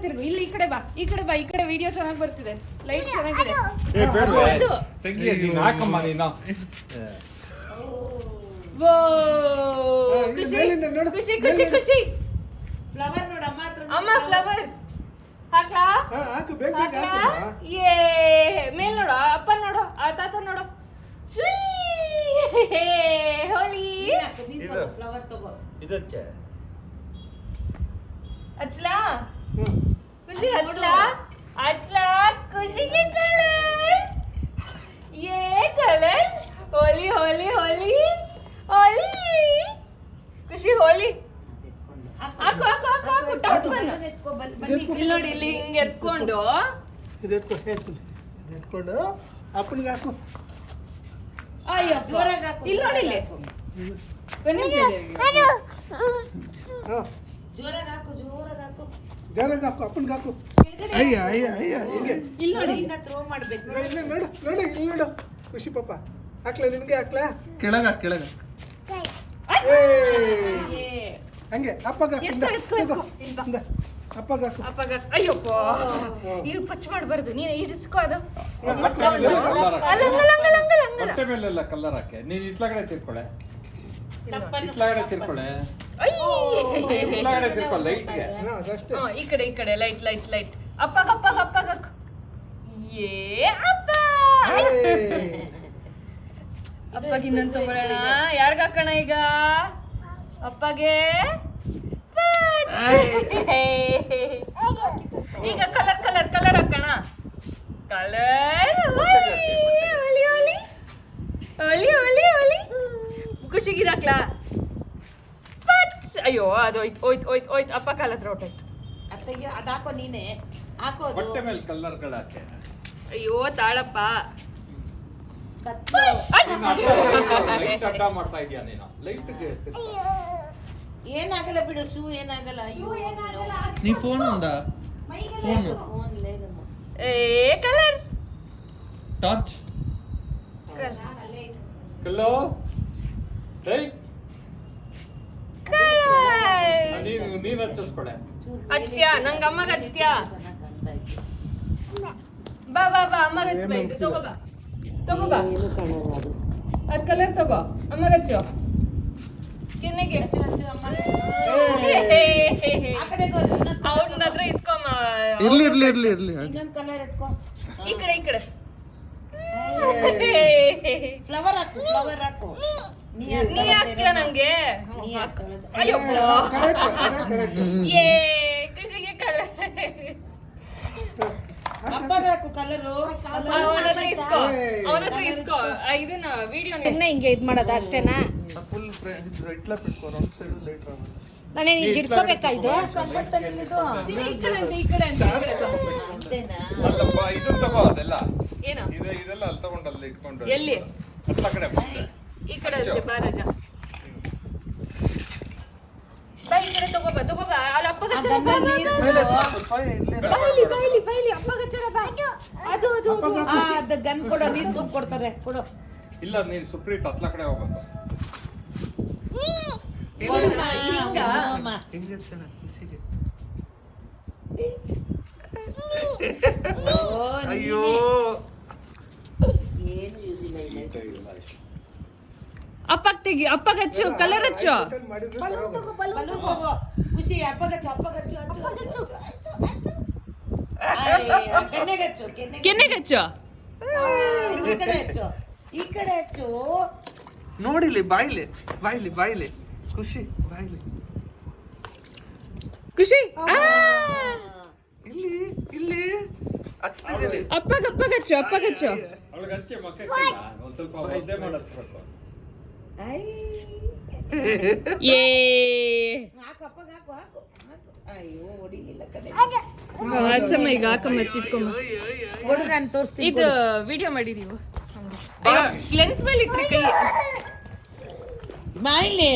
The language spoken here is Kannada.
ತಿರುಗು. ಇಲ್ಲಿ ಈ ಕಡೆ ಬಾ, ಈ ಕಡೆ ಬಾ, ಈ ಕಡೆ ವಿಡಿಯೋ ಚೆನ್ನಾಗಿ ಬರ್ತಿದೆ, ಲೈಟ್ ಚೆನ್ನಾಗಿದೆ. ವೋ ಖುಷಿ ಖುಷಿ ಖುಷಿ ಖುಷಿ. ಫ್ಲವರ್ ನೋಡು ಅಮ್ಮ ಫ್ಲವರ್ ಹಾಕ್ಲಾ? ಹಾಕ್ಲಾ? ಏ ಮೇಲ್ ನೋಡು, ಅಪ್ಪ ನೋಡು, ಆ ತಾತ ನೋಡು. ಹೋಲಿ ಫ್ಲವರ್ ತಗೋ. ಇದಚ್ಚೆ ಹಚ್ಲಾ? ಖುಷಿ ಹಚ್ಲಾ? ಹಚ್ಲಾ? ಖುಷಿಗೆ ಕಲರ್. ಏ ಕಲರ್. ಹೋಲಿ ಹೋಲಿ ಹೋಲಿ ಹೋಲಿ. ಖುಷಿ ಹೋಲಿ. ಹಾಕು ಹಾಕು ಹಾಕು ಹಾಕು ಟಪ್ಪನ್ನು. ಇಲ್ಲಿ ನೋಡಿ, ಇಲ್ಲಿ ಹಿಂಗೆ ಎತ್ಕೊಂಡು ಅಪ್ಪನಿಗೆ ಹಾಕು. ಅಯ್ಯೋ ಜೋರಾಗಿ ಹಾಕು. ಇಲ್ಲಿ ನೋಡಿ, ಇಲ್ಲಿ ಬನ್ನಿ ಜೋರಾಗಿ ಹಾಕು, ಜೋರಾಗಿ ಹಾಕು. ಜೋರಾಗಿ ಹಾಕು, ಅಪ್ಪನಿಗೆ ಹಾಕು. ಇಲ್ಲಿ ನೋಡಿ. ಥ್ರೋ ಮಾಡ್ಬೇಕು. ಇಲ್ಲಿ ನೋಡು ನೋಡು, ಇಲ್ಲಿ ನೋಡು. ಖುಷಿ ಪಾಪ ಹಾಕ್ಲಾ? ನಿನಗೆ ಹಾಕ್ಲಾ? ಕೆಳಗ ಕೆಳಗ ಹಂಗೆ ಅಪ್ಪಗ ಅಪ್ಪಗ ಹಾಕು. ಅಪ್ಪಗ ಅಯ್ಯಪ್ಪ, ಇದು ಪಚ್ ಮಾಡಬಾರ್ದು. ನೀನು ಇಡಿಸ್ಕೋ ಅದು. ಬಟ್ಟೆ ಮೇಲೆಲ್ಲ ಕಲರ್ ಹಾಕಿ. ನೀನ್ ಇತ್ಲಾಗಡೆ ತಿರ್ಕೊಳೆ, ಇತ್ಲಾಗಡೆ ತಿರ್ಕೊಳೆ, ಇತ್ಲಾಗಡೆ ತಿರ್ಕೊಳೆ ಲೈಟ್ಗೆ. ಅದಷ್ಟೇ. ಈ ಕಡೆ ಈ ಕಡೆ ಲೈಟ್ ಲೈಟ್ ಲೈಟ್. ಅಪ್ಪಗ ಅಪ್ಪಗ ಅಪ್ಪಗ ಹಾಕು. ಏ ಅಪ್ಪ. ಅಪ್ಪಗೆ ಇನ್ನೊಂದು ತಗೊಳ್ಳೋಣ. ಯಾರಿಗ ಹಾಕೋಣ ಈಗ? ಅಪ್ಪಗೆ. ಈಗ ಕಲರ್ ಕಲರ್ ಕಲರ್ ಹಾಕೋಣ. ಕಲರ್. ಒಲಿ ಒಲಿ ಒಲಿ ಒಲಿ ಒಲಿ. ಖುಷಿಗೆ ಹಾಕ್ಲಾ? ಅಯ್ಯೋ ಅದು ಹೋಯ್ತು ಹೋಯ್ತು ಹೋಯ್ತು ಹೋಯ್ತು. ಅಪ್ಪ ಕಾಲ ಹತ್ರ ಹೊಟ್ಟೋಯ್ತು. ಅತ್ತಯ್ಯ ಅದು ಹಾಕೋ, ನೀನೆ ಹಾಕೋ. ಅದು ಬಟ್ಟೆ ಮೇಲೆ ಕಲರ್ಗಳು ಹಾಕಿ. ಅಯ್ಯೋ ತಾಳಪ್ಪ. ಲೈಟ್ ಅಡ್ಡ ಮಾಡ್ತಾ ಇದೀಯ ನೀನು. ಲೈಟ್ಗೆ ಏನಾಗಲ್ಲ ಬಿಡು, ಶೂ ಏನಾಗಲ್ಲ. ಅಯ್ಯೋ నీ ఫోన్ ఉందా? ఫోన్ ಫೋನ್ లేదమ్మా. ಏ ಕಲರ್ టార్చ్ ಕಲ್ಲೋ ಲೈಟ್ ಕಲರ್. ನೀನ್ ಹಚ್ಚಿಸ್ಕೊಳೆ. ಹಚ್ತೀಯಾ? ನಂಗೆ ಅಮ್ಮಗ ಹಚ್ತೀಯಾ? ಬಾ ಬಾ ಬಾ, ಅಮ್ಮಗ ಹಚ್ಬೇಕು. ತಗೋ ಬಾ, ತಗೋ ಬಾ. ಏನು ಕಾಣಲ್ಲ ಅದು. ಅದ್ ಕಲರ್ ತಗೋ, ಅಮ್ಮಗ ಹಚ್ಚು. ಕೆನ್ನೆಗೆ ಹಚ್ಚು, ಹಚ್ಚು ಅಮ್ಮ. ಆ ಕಡೆಗೆ ಹೋಗು, ಇನ್ನೊಂದು ಅವ್ನ ಹತ್ರ ಇಸ್ಕೊಮ್ಮ. ಇರ್ಲಿ ಇರ್ಲಿ ಇರ್ಲಿ ಇರ್ಲಿ ಇನ್ನೊಂದು ಕಲರ್ ಎತ್ಕೋ. ಈ ಕಡೆ ಈ ಕಡೆ. ಫ್ಲವರ್ ಹಾಕು, ಫ್ಲವರ್ ಹಾಕು. ನೀ ಹಾಕ್ತೀಯ ನಂಗೆ? ನೀ ಹಾಕು. ಅಯ್ಯಪ್ಪ. ಕರೆಕ್ಟ್. ಏ ಖುಷಿಗೆ ಕಲರ್. ಅಪ್ಪಗ ಹಾಕು ಕಲರು. ಅವನ ಹತ್ರ ಇಸ್ಕೋ, ಅವನ ಹತ್ರ ಇಸ್ಕೋ. ಇದನ್ನ ವಿಡಿಯೋ ಹಿಂಗೆ ಇದು ಮಾಡೋದು ಅಷ್ಟೇನಾ? ఫుల్ ఇట్లా పెట్టుకో, రెండు సైడ్ లైట్ రావాలి. ನಾನೇನು ಇದು ಇಟ್ಕೋಬೇಕಾ? ಇದು ಕಂಫರ್ಟಲ್ಲಿ ಇದು. ಈ ಕಡೆ ಅಂತ ಈ ಕಡೆ ಅಂತ ಈ ಕಡೆ ತಗೋ. ಅಂತೇನಾ? ಅಲ್ಲಪ್ಪ ಇದು ತಗೋ. ಅದೆಲ್ಲ ಏನು ಇದೆಲ್ಲ ಅಲ್ಲಿ ತಗೊಂಡಲ್ಲಿ ಇಟ್ಕೊಂಡು ಎಲ್ಲಿ? ಹತ್ತ ಕಡೆ ಬಂದೆ. ಈ ಕಡೆ ಅಂತೆ ಬಾ ರಾಜ. ಬಾ ಈ ಕಡೆ ತಗೋ ಬಾ, ತಗೋ ಬಾ. ಅಲ್ಲಿ ಅಪ್ಪಗ ಆ ಹಚ್ಚೋಣ ಬಾ, ಗನ್ನಲ್ಲಿ ಬಾ, ನೀರು ಬಾ. ಬಿಡು. ಬಾಯ್ಲಿ ಬಾಯ್ಲಿ ಬಾಯ್ಲಿ ಅಪ್ಪಗ ಹಚ್ಚೋಣ ಬಾ. ಅದು ಅದು ಅದು. ಆ, ಅದು ಗನ್ ಕೊಡು, ನೀರು ತುಂಬ ಕೊಡ್ತಾರೆ, ಕೊಡು. ಇಲ್ಲ ನೀನ್ ಸುಪ್ರೀತ್ ಹತ್ಲ ಕಡೆ ಹೋಗ್ಬೇಕು. ಹಿಂಗ? ಅಮ್ಮ. ఇంజెక్షన్ ఖుషికి. ಓ, అయ్యో ಏನು ಯೂಸ್ ಇಲ್ಲ ಇಲ್ಲ. ಅಪ್ಪಗ ತೆಗಿ, ಅಪ್ಪಗ ಹಚ್ಚು, ಕಲರ್ ಹಚ್ಚು. ಮಾಡಿದ್ರೆ ಬಲೂನ್ ತಗೋ. ಖುಷಿ ಅಪ್ಪಗ ಹಚ್ಚು, ಅಪ್ಪಗ ಹಚ್ಚು, ಹಚ್ಚು, ಹಚ್ಚು, ಹಚ್ಚು, ಹಚ್ಚು. ಕೆನ್ನೆಗೆ ಹಚ್ಚು, ಕೆನ್ನೆಗೆ ಹಚ್ಚು. ಈ ಕಡೆ ಹಚ್ಚು, ಈ ಕಡೆ ಹಚ್ಚು. ನೋಡಿಲಿ ಬಾಯ್ಲಿ ಬಾಯ್ಲಿ ಬಾಯ್ಲಿ ಖುಷಿ ಬಾಯ್ಲಿ. ಖುಷಿ ಇಲ್ಲಿ ಇಲ್ಲಿ ಹಚ್ತಿದ್ದೀನಿ. ಅಪ್ಪಗ ಅಪ್ಪಗ ಹಚ್ಚು, ಅಪ್ಪಗ ಹಚ್ಚು. ಅವಳಿಗೆ ಹಚ್ಚಿ ಮಕ್ಕ ಒಂದ್ ಸ್ವಲ್ಪ ಒದ್ದೆ ಮಾಡಿ ಹಚ್ಬೇಕು. ಐ ಏ ಹಾಕು, ಅಪ್ಪಗ ಹಾಕು, ಹಾಕು, ಹಾಕು. ಅಯ್ಯೋ ಹೊಡಿಲಿಲ್ಲ ಕಡೆ. ಹಚ್ಚಮ್ಮ ಈಗ, ಹಾಕಮ್ಮ ಎತ್ತಿಟ್ಕೊಮ್ಮ. ಕೊಡು, ನಾನು ತೋರಿಸ್ತೀನಿ. ಇದು ವಿಡಿಯೋ ಮಾಡಿದೀವಿ. ಲೆನ್ಸ್ ಮೇಲೆ ಇಟ್ರಿ ಕೈ. ಬಾಯ್ಲಿ